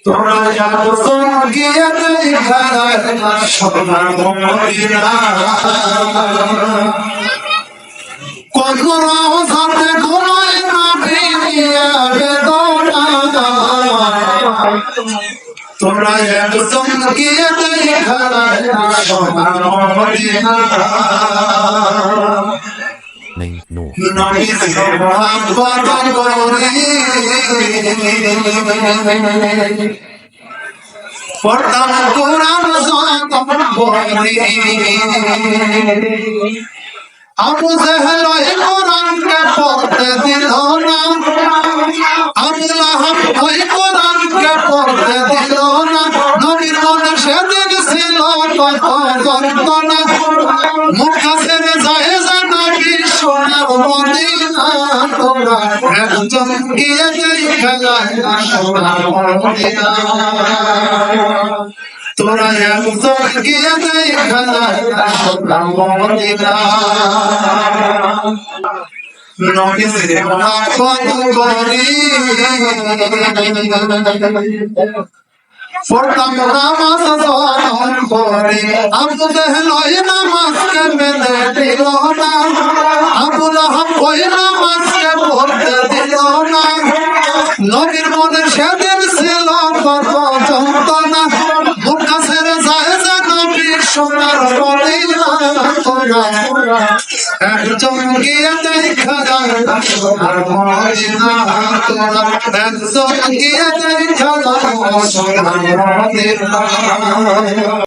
তোরা যখন গিয়ে দেখা সোনার মদিনা কোন রওজাতে ঘুমায় না ভিড়িয়া বেদনা তোরা যখন গিয়ে দেখা সোনার মদিনা নবী মোহাম্মদ পড়তাম কোরআন যখন পড়ি আবু জাহেল ওই কোরআনকে পড়তে দিল না আবু লাহাব ওই কোরআনকে পড়তে দিল না নবীর মনে সেদিন ছিল কত যন্ত্রণা মক্কা ছেড়ে যায় নবীর সোনার মদিনা তোরা একজন গিয়ে দেখা সোনার মদিনা তোরা একজন গিয়ে দেখা সোনার মদিনা নবী মোহাম্মদ করি পড়তাম নামাজ যখন পড়ি আবু জাহেল ওই নামাজকে মেনে দিল না আবু লাহাব ওই নামাজকে পড়তে দিল না নবীর মনে সেদিন ছিল কত যন্ত্রণা মক্কা ছেড়ে যায় নবীর সোনার মদিনা তোরা একজন গিয়ে দেখা সোনার মদিনা তোরা একজন গিয়ে দেখা সোনার মদিনা